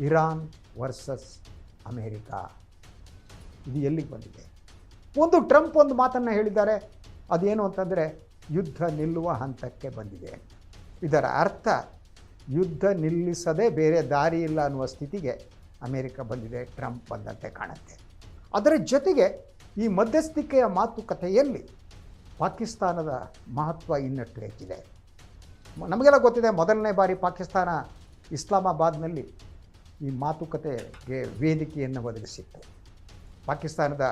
Iran versus America. ಇದು ಎಲ್ಲಿಗೆ ಬಂದಿದೆ? ಟ್ರಂಪ್ ಒಂದು ಮಾತನ್ನು ಹೇಳಿದ್ದಾರೆ, ಅದೇನು ಅಂತಂದರೆ ಯುದ್ಧ ನಿಲ್ಲುವ ಹಂತಕ್ಕೆ ಬಂದಿದೆ. ಇದರ ಅರ್ಥ ಯುದ್ಧ ನಿಲ್ಲಿಸದೆ ಬೇರೆ ದಾರಿ ಇಲ್ಲ ಅನ್ನುವ ಸ್ಥಿತಿಗೆ ಅಮೇರಿಕ ಬಂದಿದೆ, ಟ್ರಂಪ್ ಬಂದಂತೆ ಕಾಣುತ್ತೆ. ಅದರ ಜೊತೆಗೆ ಈ ಮಧ್ಯಸ್ಥಿಕೆಯ ಮಾತುಕತೆಯಲ್ಲಿ ಪಾಕಿಸ್ತಾನದ ಮಹತ್ವ ಇನ್ನಷ್ಟು ಹೆಚ್ಚಿದೆ. ನಮಗೆಲ್ಲ ಗೊತ್ತಿದೆ, ಮೊದಲನೇ ಬಾರಿ ಪಾಕಿಸ್ತಾನ ಇಸ್ಲಾಮಾಬಾದ್ನಲ್ಲಿ ಈ ಮಾತುಕತೆಗೆ ವೇದಿಕೆಯನ್ನು ಒದಗಿಸಿತ್ತು. ಪಾಕಿಸ್ತಾನದ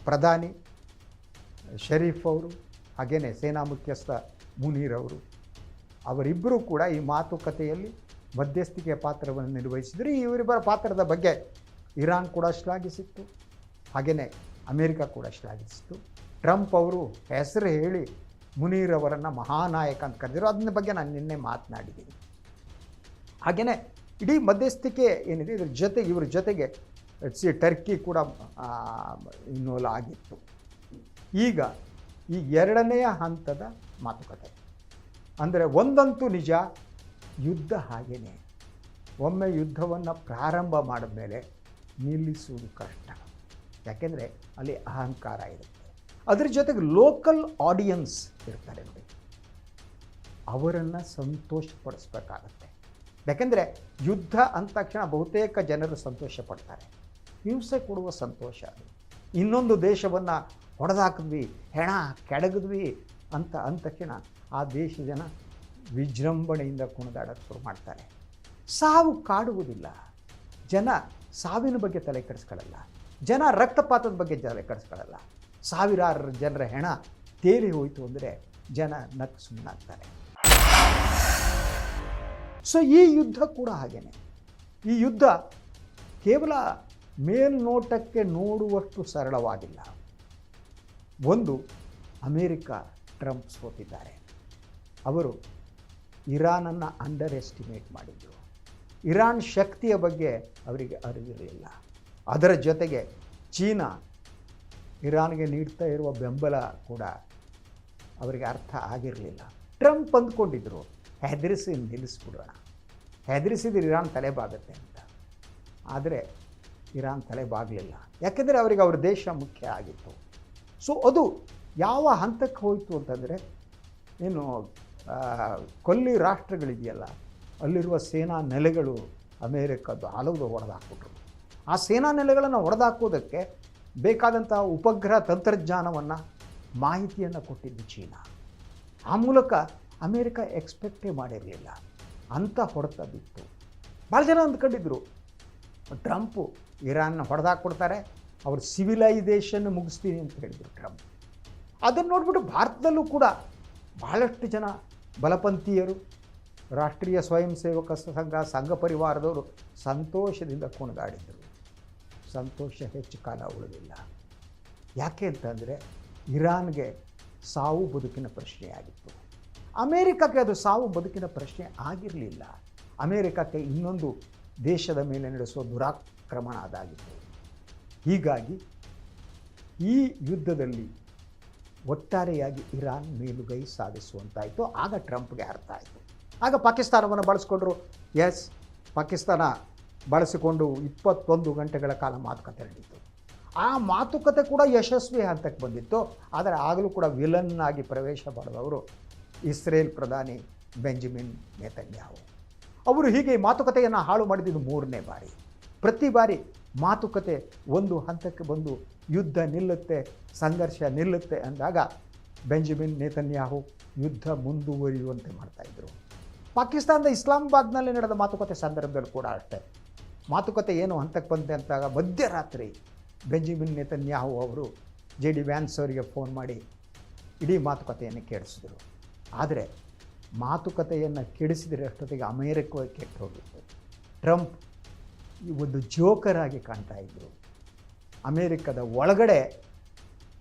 ಪ್ರಧಾನಿ ಶರೀಫ್ ಅವರು ಹಾಗೆಯೇ ಸೇನಾ ಮುಖ್ಯಸ್ಥ ಮುನೀರ್ ಅವರಿಬ್ಬರೂ ಕೂಡ ಈ ಮಾತುಕತೆಯಲ್ಲಿ ಮಧ್ಯಸ್ಥಿಕೆಯ ಪಾತ್ರವನ್ನು ನಿರ್ವಹಿಸಿದರು. ಇವರಿಬ್ಬರ ಪಾತ್ರದ ಬಗ್ಗೆ ಇರಾನ್ ಕೂಡ ಶ್ಲಾಘಿಸಿತ್ತು, ಹಾಗೆಯೇ ಅಮೇರಿಕ ಕೂಡ ಶ್ಲಾಘಿಸಿತ್ತು. ಟ್ರಂಪ್ ಅವರು ಹೆಸರು ಹೇಳಿ ಮುನೀರ್ ಅವರನ್ನು ಮಹಾನಾಯಕ ಅಂತ ಕರೆದಿರು. ಅದನ್ನ ಬಗ್ಗೆ ನಾನು ನಿನ್ನೆ ಮಾತನಾಡಿದ್ದೀನಿ. ಹಾಗೆಯೇ ಇಡೀ ಮಧ್ಯಸ್ಥಿಕೆ ಏನಿದೆ ಇವರ ಜೊತೆಗೆ ಟರ್ಕಿ ಕೂಡ ಇನ್ವಾಲ್ವ್ ಆಗಿತ್ತು. ಈಗ ಈ ಎರಡನೆಯ ಹಂತದ ಮಾತುಕತೆ ಅಂದರೆ ಒಂದಂತೂ ನಿಜ, ಯುದ್ಧ ಹಾಗೇನೆ ಒಮ್ಮೆ ಯುದ್ಧವನ್ನು ಪ್ರಾರಂಭ ಮಾಡಿದ ಮೇಲೆ ನಿಲ್ಲಿಸುವುದು ಕಷ್ಟ. ಯಾಕೆಂದರೆ ಅಲ್ಲಿ ಅಹಂಕಾರ ಇರುತ್ತೆ. ಅದ್ರ ಜೊತೆಗೆ ಲೋಕಲ್ ಆಡಿಯನ್ಸ್ ಇರ್ತಾರೆ ನೋಡಿ, ಅವರನ್ನು ಸಂತೋಷಪಡಿಸ್ಬೇಕಾಗತ್ತೆ. ಯಾಕೆಂದರೆ ಯುದ್ಧ ಅಂದ ತಕ್ಷಣ ಬಹುತೇಕ ಜನರು ಸಂತೋಷ ಪಡ್ತಾರೆ, ಹಿಂಸೆ ಕೊಡುವ ಸಂತೋಷ ಅದು. ಇನ್ನೊಂದು ದೇಶವನ್ನು ಹೊಡೆದಾಕಿದ್ವಿ, ಹೆಣ ಕೆಡಗಿದ್ವಿ ಅಂತ ಅಂದ ತಕ್ಷಣ ಆ ದೇಶ ಜನ ವಿಜೃಂಭಣೆಯಿಂದ ಕುಣಿದಾಡೋಕ್ಕೆ ಶುರು ಮಾಡ್ತಾರೆ. ಸಾವು ಕಾಡುವುದಿಲ್ಲ, ಜನ ಸಾವಿನ ಬಗ್ಗೆ ತಲೆ ಕೆಡಿಸ್ಕೊಳ್ಳಲ್ಲ, ಜನ ರಕ್ತಪಾತದ ಬಗ್ಗೆ ತಲೆ ಕೆಡಿಸ್ಕೊಳ್ಳಲ್ಲ. ಸಾವಿರಾರು ಜನರ ಹೆಣ ತೇಲಿ ಹೋಯಿತು ಅಂದರೆ ಜನ ನಕ್ಕು ಸುಮ್ಮನಾಗ್ತಾರೆ. ಸೊ ಈ ಯುದ್ಧ ಕೂಡ ಹಾಗೇನೆ. ಈ ಯುದ್ಧ ಕೇವಲ ಮೇಲ್ನೋಟಕ್ಕೆ ನೋಡುವಷ್ಟು ಸರಳವಾಗಿಲ್ಲ. ಒಂದು, ಅಮೇರಿಕ ಟ್ರಂಪ್ ಸೋತಿದ್ದಾರೆ. ಅವರು ಇರಾನನ್ನು ಅಂಡರ್ ಎಸ್ಟಿಮೇಟ್ ಮಾಡಿದರು. ಇರಾನ್ ಶಕ್ತಿಯ ಬಗ್ಗೆ ಅವರಿಗೆ ಅರಿವಿರಲಿಲ್ಲ. ಅದರ ಜೊತೆಗೆ ಚೀನಾ ಇರಾನ್ಗೆ ನೀಡ್ತಾ ಇರುವ ಬೆಂಬಲ ಕೂಡ ಅವರಿಗೆ ಅರ್ಥ ಆಗಿರಲಿಲ್ಲ. ಟ್ರಂಪ್ ಅಂದ್ಕೊಂಡಿದ್ದರು ಹೆದರಿಸಿ ನಿಲ್ಲಿಸ್ಬಿಡೋಣ, ಹೆದರಿಸಿದ್ರೆ ಇರಾನ್ ತಲೆಬಾಗುತ್ತೆ ಅಂತ. ಆದರೆ ಇರಾನ್ ತಲೆಬಾಗಲಿಲ್ಲ, ಯಾಕೆಂದರೆ ಅವರಿಗೆ ಅವ್ರ ದೇಶ ಮುಖ್ಯ ಆಗಿತ್ತು. ಸೊ ಅದು ಯಾವ ಹಂತಕ್ಕೆ ಹೋಯಿತು ಅಂತಂದರೆ, ಏನು ಕೊಲ್ಲಿ ರಾಷ್ಟ್ರಗಳಿದೆಯಲ್ಲ, ಅಲ್ಲಿರುವ ಸೇನಾ ನೆಲೆಗಳು ಅಮೇರಿಕದ್ದು ಹಲವು ಹೊಡೆದಾಕ್ಬಿಟ್ರು. ಆ ಸೇನಾ ನೆಲೆಗಳನ್ನು ಹೊಡೆದಾಕೋದಕ್ಕೆ ಬೇಕಾದಂಥ ಉಪಗ್ರಹ ತಂತ್ರಜ್ಞಾನವನ್ನು, ಮಾಹಿತಿಯನ್ನು ಕೊಟ್ಟಿದ್ದು ಚೀನಾ. ಆ ಮೂಲಕ ಅಮೇರಿಕ ಎಕ್ಸ್ಪೆಕ್ಟೇ ಮಾಡಿರಲಿಲ್ಲ, ಅಂಥ ಹೊಡೆತ ಬಿತ್ತು. ಭಾಳ ಜನ ಅಂದ್ಕೊಂಡಿದ್ರು ಟ್ರಂಪು ಇರಾನ್ನ ಹೊಡೆದಾಕ್ಬಿಡ್ತಾರೆ, ಅವ್ರ ಸಿವಿಲೈಸೇಷನ್ ಮುಗಿಸ್ತೀನಿ ಅಂತ ಹೇಳಿದರು ಟ್ರಂಪ್. ಅದನ್ನು ನೋಡಿಬಿಟ್ಟು ಭಾರತದಲ್ಲೂ ಕೂಡ ಬಹಳಷ್ಟು ಜನ ಬಲಪಂಥೀಯರು, ರಾಷ್ಟ್ರೀಯ ಸ್ವಯಂ ಸೇವಕ ಸಂಘ ಪರಿವಾರದವರು ಸಂತೋಷದಿಂದ ಕುಣಿದಾಡಿದರು. ಸಂತೋಷ ಹೆಚ್ಚು ಕಾಲ ಉಳಿದಿಲ್ಲ. ಯಾಕೆ ಅಂತಂದರೆ ಇರಾನ್ಗೆ ಸಾವು ಬದುಕಿನ ಪ್ರಶ್ನೆಯಾಗಿತ್ತು. ಅಮೇರಿಕಕ್ಕೆ ಅದು ಸಾವು ಬದುಕಿನ ಪ್ರಶ್ನೆ ಆಗಿರಲಿಲ್ಲ. ಅಮೇರಿಕಕ್ಕೆ ಇನ್ನೊಂದು ದೇಶದ ಮೇಲೆ ನಡೆಸುವ ದುರಾಕ್ರಮಣ ಅದಾಗಿತ್ತು. ಹೀಗಾಗಿ ಈ ಯುದ್ಧದಲ್ಲಿ ಒಟ್ಟಾರೆಯಾಗಿ ಇರಾನ್ ಮೇಲುಗೈ ಸಾಧಿಸುವಂತಾಯಿತು. ಆಗ ಟ್ರಂಪ್ಗೆ ಅರ್ಥ ಆಯಿತು. ಆಗ ಪಾಕಿಸ್ತಾನವನ್ನು ಬಳಸ್ಕೊಂಡ್ರು. ಎಸ್, ಪಾಕಿಸ್ತಾನ ಬಳಸಿಕೊಂಡು 21 ಗಂಟೆಗಳ ಕಾಲ ಮಾತುಕತೆ ನಡೀತು. ಆ ಮಾತುಕತೆ ಕೂಡ ಯಶಸ್ವಿ ಹಂತಕ್ಕೆ ಬಂದಿತ್ತು. ಆದರೆ ಆಗಲೂ ಕೂಡ ವಿಲನ್ ಆಗಿ ಪ್ರವೇಶ ಮಾಡಿದವರು ಇಸ್ರೇಲ್ ಪ್ರಧಾನಿ ಬೆಂಜಮಿನ್ ನೇತನ್ಯಾಹು. ಅವರು ಹೀಗೆ ಮಾತುಕತೆಯನ್ನು ಹಾಳು ಮಾಡಿದ್ದು 3ನೇ ಬಾರಿ. ಪ್ರತಿ ಬಾರಿ ಮಾತುಕತೆ ಒಂದು ಹಂತಕ್ಕೆ ಬಂದು ಯುದ್ಧ ನಿಲ್ಲುತ್ತೆ, ಸಂಘರ್ಷ ನಿಲ್ಲುತ್ತೆ ಅಂದಾಗ ಬೆಂಜಮಿನ್ ನೇತನ್ಯಾಹು ಯುದ್ಧ ಮುಂದುವರಿಯುವಂತೆ ಮಾಡ್ತಾಯಿದ್ರು. ಪಾಕಿಸ್ತಾನದ ಇಸ್ಲಾಮಾಬಾದ್ನಲ್ಲಿ ನಡೆದ ಮಾತುಕತೆ ಸಂದರ್ಭದಲ್ಲಿ ಕೂಡ ಅಷ್ಟೇ. ಮಾತುಕತೆ ಏನು ಹಂತಕ್ಕೆ ಬಂತೆ ಅಂತಾಗ ಮಧ್ಯರಾತ್ರಿ ಬೆಂಜಮಿನ್ ನೇತನ್ಯಾಹು ಅವರು JD ವ್ಯಾನ್ಸ್ ಅವರಿಗೆ ಫೋನ್ ಮಾಡಿ ಇಡೀ ಮಾತುಕತೆಯನ್ನು ಕೆಡಿಸಿದರು. ಆದರೆ ಮಾತುಕತೆಯನ್ನು ಕೆಡಿಸಿದರೆ ಅಷ್ಟೊತ್ತಿಗೆ ಅಮೇರಿಕವೇ ಕೆಟ್ಟು ಹೋಗಿತ್ತು. ಟ್ರಂಪ್ ಈ ಒಂದು ಜೋಕರ್ ಆಗಿ ಕಾಣ್ತಾ ಇದ್ದರು. ಅಮೇರಿಕದ ಒಳಗಡೆ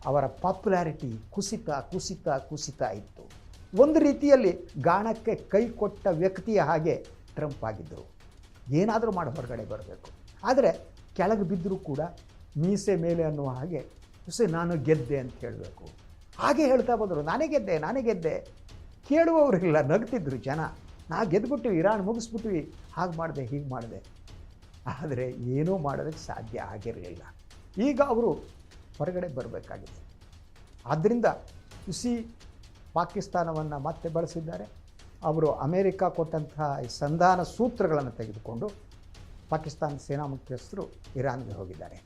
ಅವರ ಪಾಪ್ಯುಲಾರಿಟಿ ಕುಸಿತಾ ಇತ್ತು. ಒಂದು ರೀತಿಯಲ್ಲಿ ಗಾಣಕ್ಕೆ ಕೈ ಕೊಟ್ಟ ವ್ಯಕ್ತಿಯ ಹಾಗೆ ಟ್ರಂಪ್ ಆಗಿದ್ದರು. ಏನಾದರೂ ಮಾಡಿ ಹೊರಗಡೆ ಬರಬೇಕು, ಆದರೆ ಕೆಳಗೆ ಬಿದ್ದರೂ ಕೂಡ ಮೀಸೆ ಮೇಲೆ ಅನ್ನುವ ಹಾಗೆ ನಾನು ಗೆದ್ದೆ ಅಂತ ಹೇಳಬೇಕು. ಹಾಗೆ ಹೇಳ್ತಾ ಬಂದರು, ನಾನೇ ಗೆದ್ದೆ. ಕೇಳುವವರಿಲ್ಲ, ನಗ್ತಿದ್ರು ಜನ. ನಾ ಗೆದ್ದುಬಿಟ್ವಿ, ಇರಾನ್ ಮುಗಿಸ್ಬಿಟ್ವಿ, ಹಾಗೆ ಮಾಡಿದೆ ಹೀಗೆ ಮಾಡಿದೆ. ಆದರೆ ಏನೂ ಮಾಡೋದಕ್ಕೆ ಸಾಧ್ಯ ಆಗಿರಲಿಲ್ಲ. ಈಗ ಅವರು ಹೊರಗಡೆ ಬರಬೇಕಾಗಿದೆ. ಆದ್ದರಿಂದ ಹುಸಿ ಪಾಕಿಸ್ತಾನವನ್ನು ಮತ್ತೆ ಬಳಸಿದ್ದಾರೆ. ಅವರು ಅಮೇರಿಕ ಕೊಟ್ಟಂತಹ ಈ ಸಂಧಾನ ಸೂತ್ರಗಳನ್ನು ತೆಗೆದುಕೊಂಡು ಪಾಕಿಸ್ತಾನ ಸೇನಾ ಮುಖ್ಯಸ್ಥರು ಇರಾನ್ಗೆ ಹೋಗಿದ್ದಾರೆ.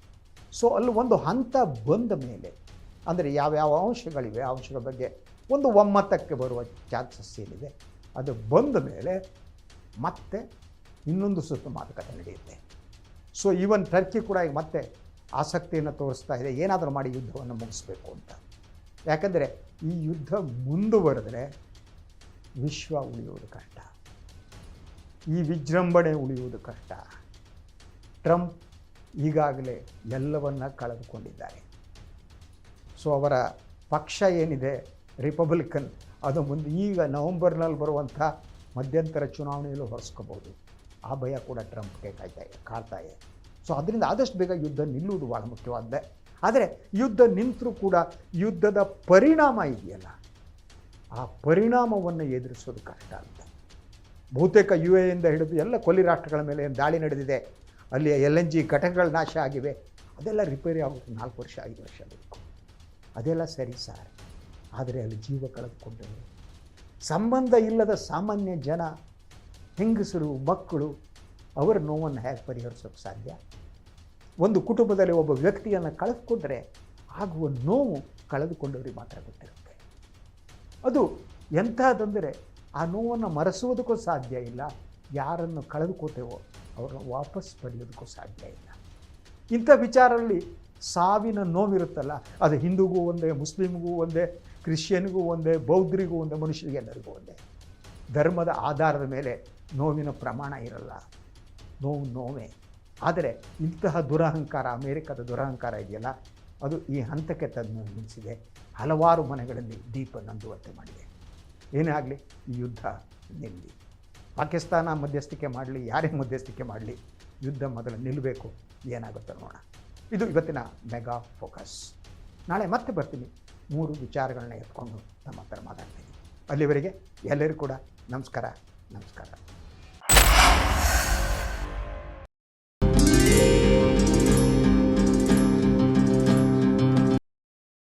ಸೊ ಅಲ್ಲಿ ಒಂದು ಹಂತ ಬಂದ ಮೇಲೆ, ಅಂದರೆ ಯಾವ್ಯಾವ ಅಂಶಗಳಿವೆ ಆ ಅಂಶಗಳ ಬಗ್ಗೆ ಒಂದು ಒಮ್ಮತಕ್ಕೆ ಬರುವ ಚಾನ್ಸಸ್ ಏನಿದೆ, ಅದು ಬಂದ ಮೇಲೆ ಮತ್ತೆ ಇನ್ನೊಂದು ಸುತ್ತು ಮಾತುಕತೆ ನಡೆಯುತ್ತೆ. ಸೊ ಈವನ್ ಟರ್ಕಿ ಕೂಡ ಈಗ ಮತ್ತೆ ಆಸಕ್ತಿಯನ್ನು ತೋರಿಸ್ತಾ ಇದೆ, ಏನಾದರೂ ಮಾಡಿ ಯುದ್ಧವನ್ನು ಮುಗಿಸ್ಬೇಕು ಅಂತ. ಯಾಕಂದರೆ ಈ ಯುದ್ಧ ಮುಂದುವರೆದರೆ ವಿಶ್ವ ಉಳಿಯುವುದು ಕಷ್ಟ, ಈ ವಿಜೃಂಭಣೆ ಉಳಿಯುವುದು ಕಷ್ಟ. ಟ್ರಂಪ್ ಈಗಾಗಲೇ ಎಲ್ಲವನ್ನ ಕಳೆದುಕೊಂಡಿದ್ದಾರೆ. ಸೊ ಅವರ ಪಕ್ಷ ಏನಿದೆ ರಿಪಬ್ಲಿಕನ್, ಅದು ಮುಂದೆ ಈಗ ನವಂಬರ್ನಲ್ಲಿ ಬರುವಂಥ ಮಧ್ಯಂತರ ಚುನಾವಣೆಯಲ್ಲೂ ಹೊರಿಸ್ಕೋಬೋದು. ಆ ಭಯ ಕೂಡ ಟ್ರಂಪ್ಗೆ ಕಾಡ್ತಾ ಇದೆ. ಸೊ ಅದರಿಂದ ಆದಷ್ಟು ಬೇಗ ಯುದ್ಧ ನಿಲ್ಲುವುದು ಭಾಳ ಮುಖ್ಯವಾಗಿದೆ. ಆದರೆ ಯುದ್ಧ ನಿಂತರೂ ಕೂಡ ಯುದ್ಧದ ಪರಿಣಾಮ ಇದೆಯಲ್ಲ, ಆ ಪರಿಣಾಮವನ್ನು ಎದುರಿಸೋದು ಕಷ್ಟ ಅಂತ. ಬಹುತೇಕ ಯಿಂದ ಹಿಡಿದು ಎಲ್ಲ ಕೊಲ್ಲಿ ರಾಷ್ಟ್ರಗಳ ಮೇಲೆ ಏನು ದಾಳಿ ನಡೆದಿದೆ, ಅಲ್ಲಿ LNG ಘಟಕಗಳು ನಾಶ ಆಗಿವೆ, ಅದೆಲ್ಲ ರಿಪೇರಿ ಆಗೋದು 4 ವರ್ಷ 5 ವರ್ಷ ಬೇಕು. ಅದೆಲ್ಲ ಸರಿ ಸರ್, ಆದರೆ ಅಲ್ಲಿ ಜೀವ ಕಳೆದುಕೊಂಡರು, ಸಂಬಂಧ ಇಲ್ಲದ ಸಾಮಾನ್ಯ ಜನ, ಹೆಂಗಸರು, ಮಕ್ಕಳು, ಅವರ ನೋವನ್ನು ಹೇಗೆ ಪರಿಹರಿಸೋಕ್ಕೆ ಸಾಧ್ಯ? ಒಂದು ಕುಟುಂಬದಲ್ಲಿ ಒಬ್ಬ ವ್ಯಕ್ತಿಯನ್ನು ಕಳೆದುಕೊಂಡ್ರೆ ಆಗುವ ನೋವು ಕಳೆದುಕೊಂಡವರಿಗೆ ಮಾತ್ರ ಗೊತ್ತಿರುತ್ತೆ. ಅದು ಎಂಥದ್ದಂದರೆ ಆ ನೋವನ್ನು ಮರೆಸುವುದಕ್ಕೂ ಸಾಧ್ಯ ಇಲ್ಲ, ಯಾರನ್ನು ಕಳೆದುಕೋತೇವೋ ಅವ್ರನ್ನ ವಾಪಸ್ ಪಡೆಯೋದಕ್ಕೂ ಸಾಧ್ಯ ಇಲ್ಲ. ಇಂಥ ವಿಚಾರದಲ್ಲಿ ಸಾವಿನ ನೋವಿರುತ್ತಲ್ಲ, ಅದು ಹಿಂದೂಗೂ ಒಂದೇ, ಮುಸ್ಲಿಮ್ಗೂ ಒಂದೇ, ಕ್ರಿಶ್ಚಿಯನ್ಗೂ ಒಂದೇ, ಬೌದ್ಧರಿಗೂ ಒಂದೇ, ಮನುಷ್ಯರಿಗೆ ಎಲ್ಲರಿಗೂ ಒಂದೇ. ಧರ್ಮದ ಆಧಾರದ ಮೇಲೆ ನೋವಿನ ಪ್ರಮಾಣ ಇರಲ್ಲ, ನೋವೇ. ಆದರೆ ಇಂತಹ ದುರಹಂಕಾರ, ಅಮೇರಿಕದ ದುರಹಂಕಾರ ಇದೆಯಲ್ಲ, ಅದು ಈ ಹಂತಕ್ಕೆ ತಂದು ನಿಲ್ಲಿಸಿದೆ. ಹಲವಾರು ಮನೆಗಳಲ್ಲಿ ದೀಪ ನಂದುವಂತೆ ಮಾಡಿದೆ. ಏನೇ ಆಗಲಿ ಈ ಯುದ್ಧ ನಿಲ್ಲಿ. ಪಾಕಿಸ್ತಾನ ಮಧ್ಯಸ್ಥಿಕೆ ಮಾಡಲಿ, ಯಾರೇ ಮಧ್ಯಸ್ಥಿಕೆ ಮಾಡಲಿ, ಯುದ್ಧ ಮೊದಲು ನಿಲ್ಲಬೇಕು. ಏನಾಗುತ್ತೋ ನೋಡೋಣ. ಇದು ಇವತ್ತಿನ ಮೆಗಾ ಫೋಕಸ್. ನಾಳೆ ಮತ್ತೆ ಬರ್ತೀನಿ 3 ವಿಚಾರಗಳನ್ನ ಎತ್ಕೊಂಡು ನಮ್ಮ ಹತ್ರ ಮಾತಾಡ್ತೀನಿ. ಅಲ್ಲಿವರೆಗೆ ಎಲ್ಲರಿಗೂ ಕೂಡ ನಮಸ್ಕಾರ.